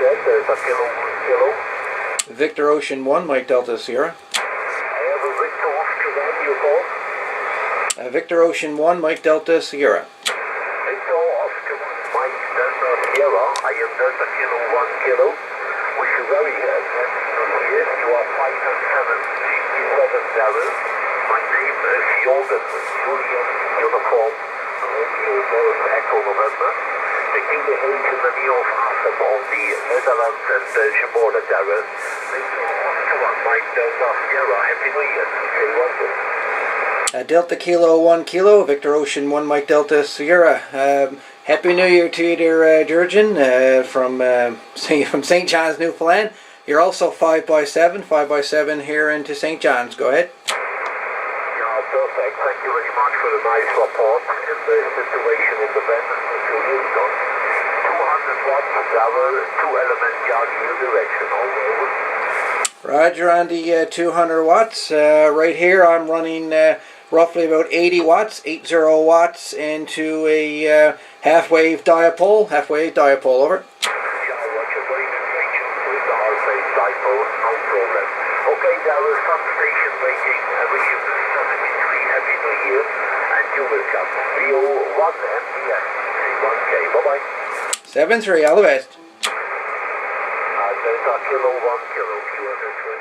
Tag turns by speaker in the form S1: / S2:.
S1: ahead, Delta Kilo 1 Kilo.
S2: Victor Ocean 1, Mike Delta Sierra.
S1: I have a Victor Oscar 1, you call?
S2: Victor Ocean 1, Mike Delta Sierra.
S1: Victor Oscar 1, Mike Delta Sierra. I am Delta Kilo 1 Kilo. Wish you very happy New Year. You are 5 and 7, 57 Darren. My name is Jorgen, Julian Uniform, Romeo Golf Echo November. Taking the H in the Neo of Asem on the Netherlands and Belgian border, Darren. Victor Oscar 1, Mike Delta Sierra. Happy New Year. DK London.
S2: Delta Kilo 1 Kilo, Victor Ocean 1, Mike Delta Sierra. Happy New Year to you, dear Jurgen, from St. John's, Newfoundland. You're also 5x7 here into St. John's. Go ahead.
S1: Yeah, perfect. Thank you very much for the nice report in the situation in the bend of Julian. 200 watts of power, 2 element yard yield direction. Over.
S2: Roger on the 200 watts. Right here I'm running roughly about 80 watts, 80 watts into a half-wave dipole. Half-wave dipole, over.
S1: Yeah, roger. Very good range with the half-wave dipole, no problem. Okay, there is some station waiting. I wish you 73 Happy New Year, and you will come. Rio 1 MPS, DK1K. Bye-bye.
S2: 7-3, all the best.
S1: Delta Kilo 1 Kilo, 200.